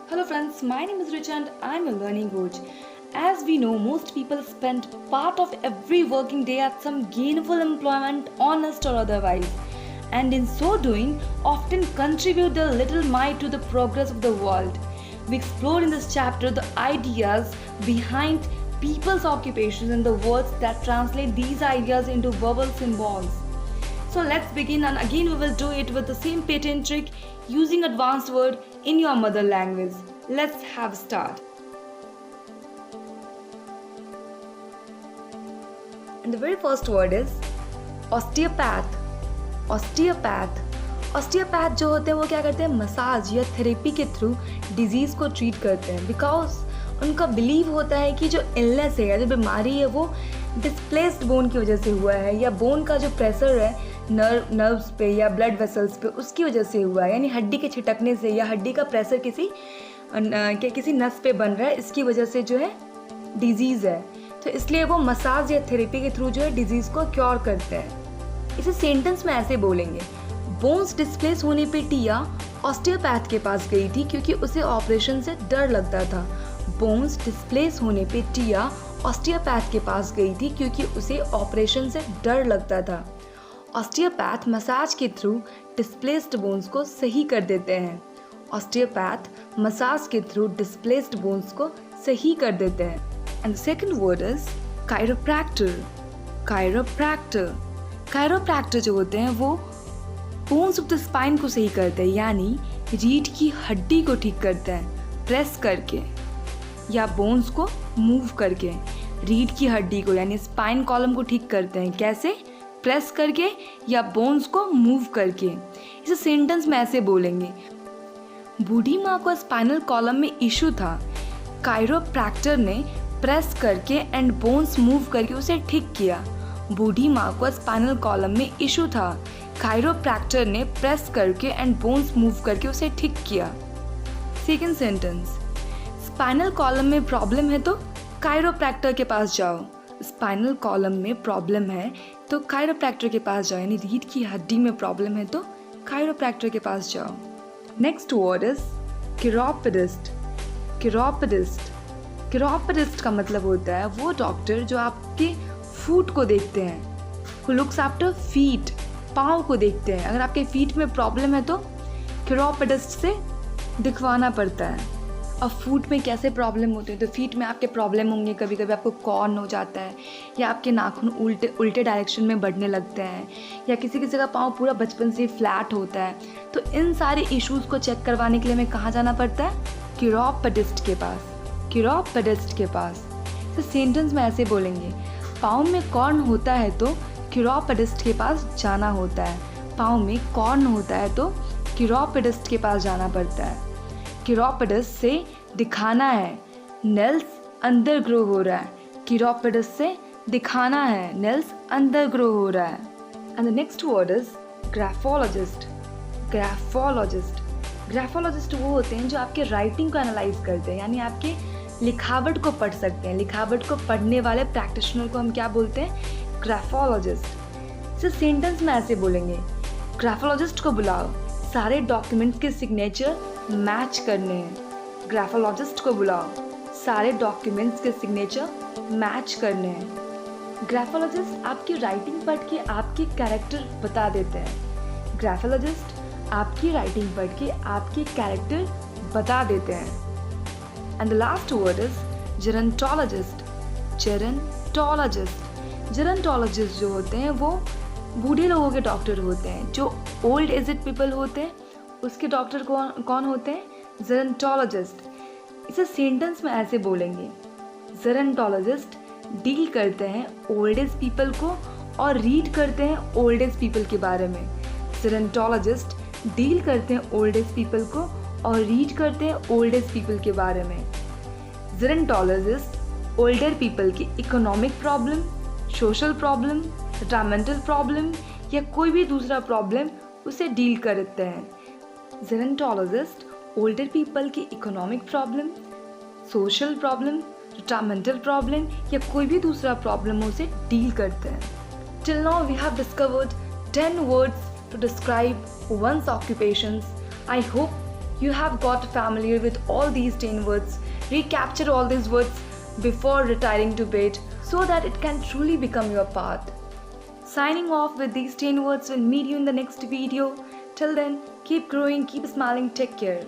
Hello friends, my name is Richa and I'm a learning coach. As we know, most people spend part of every working day at some gainful employment, honest or otherwise, and in so doing, often contribute their little mite to the progress of the world. We explore in this chapter the ideas behind people's occupations and the words that translate these ideas into verbal symbols. So let's begin, and again we will do it with the same patent trick using advanced word in your mother language. Let's have a start. And the very first word is osteopath. Osteopath. Osteopath जो होते हैं वो क्या करते हैं, massage या therapy के through disease को ट्रीट करते हैं, बिकॉज उनका बिलीव होता है कि जो इलनेस है या जो बीमारी है वो डिस्प्लेस्ड बोन की वजह से हुआ है, या बोन का जो प्रेशर है नर्व्स पे या ब्लड वेसल्स पे उसकी वजह से हुआ है, यानी हड्डी के छिटकने से या हड्डी का प्रेशर किसी नस पे बन रहा है, इसकी वजह से जो है डिजीज़ है। तो इसलिए वो मसाज या थेरेपी के थ्रू जो है डिजीज़ को क्योर करते हैं। इसे सेंटेंस में ऐसे बोलेंगे, बोन्स डिस्प्लेस होने पे टिया ऑस्टियोपैथ के पास गई थी क्योंकि उसे ऑपरेशन से डर लगता था। बोन्स डिस्प्लेस होने पे टिया ऑस्टियोपैथ के पास गई थी क्योंकि उसे ऑपरेशन से डर लगता था। ऑस्टियोपैथ मसाज के थ्रू डिस्प्लेस्ड बोन्स को सही कर देते हैं। ऑस्टियोपैथ मसाज के थ्रू डिस्प्लेस्ड बोन्स को सही कर देते हैं। And the second word is chiropractor. Chiropractor chiropractor जो होते हैं वो बोन्स ऑफ द स्पाइन को सही करते हैं, यानी रीढ़ की हड्डी को ठीक करते हैं प्रेस करके या बोन्स को मूव करके। रीढ़ की हड्डी को यानी स्पाइन कॉलम को ठीक करते हैं, कैसे? प्रेस करके या बोन्स को मूव करके। इसे सेंटेंस में ऐसे बोलेंगे, बूढ़ी माँ को स्पाइनल कॉलम में इशू था, कायरोप्रैक्टर ने प्रेस करके एंड बोन्स मूव करके उसे ठीक किया। बूढ़ी माँ को स्पाइनल कॉलम में इशू था, कायरोप्रैक्टर ने प्रेस करके एंड बोन्स मूव करके उसे ठीक किया। सेकेंड सेंटेंस, स्पाइनल कॉलम में प्रॉब्लम है तो कायरोप्रैक्टर के पास जाओ। स्पाइनल कॉलम में प्रॉब्लम है तो कायरोप्रैक्टर के पास जाओ, यानी रीढ़ की हड्डी में प्रॉब्लम है तो कायरोप्रैक्टर के पास जाओ। Next word is chiropodist. Chiropodist chiropodist का मतलब होता है वो डॉक्टर जो आपके फुट को देखते हैं, हु लुक्स आफ्टर फीट, पाँव को देखते हैं। अगर आपके फीट में प्रॉब्लम है तो किरोपेडिस्ट से दिखवाना पड़ता है। अब फूट में कैसे प्रॉब्लम होते हैं, तो फीट में आपके प्रॉब्लम होंगे, कभी कभी आपको कॉर्न हो जाता है या आपके नाखून उल्टे डायरेक्शन में बढ़ने लगते हैं, या किसी किसी का पाँव पूरा बचपन से फ्लैट होता है। तो इन सारे इश्यूज़ को चेक करवाने के लिए हमें कहाँ जाना पड़ता है? किरोपेडिस्ट के पास। किरोपेडिस्ट के पास। तो सेंटेंस में ऐसे बोलेंगे, पाँव में कॉर्न होता है तो किरोपेडिस्ट के पास जाना होता है। पाँव में कॉर्न होता है तो किरोपेडिस्ट के पास जाना पड़ता है। किरोपेडिस्ट से दिखाना है, नेल्स अंदर ग्रो हो रहा है। किरोपेडिस्ट से दिखाना है, नेल्स अंदर ग्रो हो रहा है। And the next word is graphologist. Graphologist graphologist वो होते हैं जो आपके राइटिंग को एनालाइज करते हैं, यानी आपके लिखावट को पढ़ सकते हैं। लिखावट को पढ़ने वाले प्रैक्टिशनर को हम क्या बोलते हैं? ग्राफोलॉजिस्ट। इसे सेंटेंस में ऐसे बोलेंगे, ग्राफोलॉजिस्ट को बुलाओ, सारे डॉक्यूमेंट्स के सिग्नेचर मैच करने हैं। ग्राफोलॉजिस्ट को बुलाओ, सारे डॉक्यूमेंट्स के सिग्नेचर मैच करने हैं। ग्राफोलॉजिस्ट आपकी राइटिंग पढ़ के आपके कैरेक्टर बता देते हैं। ग्राफोलॉजिस्ट आपकी राइटिंग पढ़ के आपके कैरेक्टर बता देते हैं। And the last word is gerontologist. Gerontologist gerontologist जो होते हैं वो बूढ़े लोगों के डॉक्टर होते हैं। जो ओल्ड एजेड पीपल होते हैं उसके डॉक्टर कौन होते हैं? जेरंटोलॉजिस्ट। इसे सेंटेंस में ऐसे बोलेंगे, जेरंटोलॉजिस्ट डील करते हैं ओल्ड एज पीपल को और रीड करते हैं ओल्ड एज पीपल के बारे में। जेरंटोलॉजिस्ट डील करते हैं ओल्ड एज पीपल को और रीड करते हैं ओल्ड एज पीपल के बारे में। जेरंटोलॉजिस्ट ओल्डर पीपल की economic problem, social problem, mental problem या कोई भी दूसरा प्रॉब्लम उसे डील करते हैं। जेरंटोलॉजिस्ट ओल्डर पीपल की economic problem, social problem, mental problem या कोई भी दूसरा प्रॉब्लम उसे डील करते हैं। Till now we have discovered 10 words to describe one's occupations. I hope You have got familiar with all these 10 words. Recapture all these words before retiring to bed so that it can truly become your path. Signing off with these 10 words. Will meet you in the next video. Till then, keep growing, keep smiling, take care.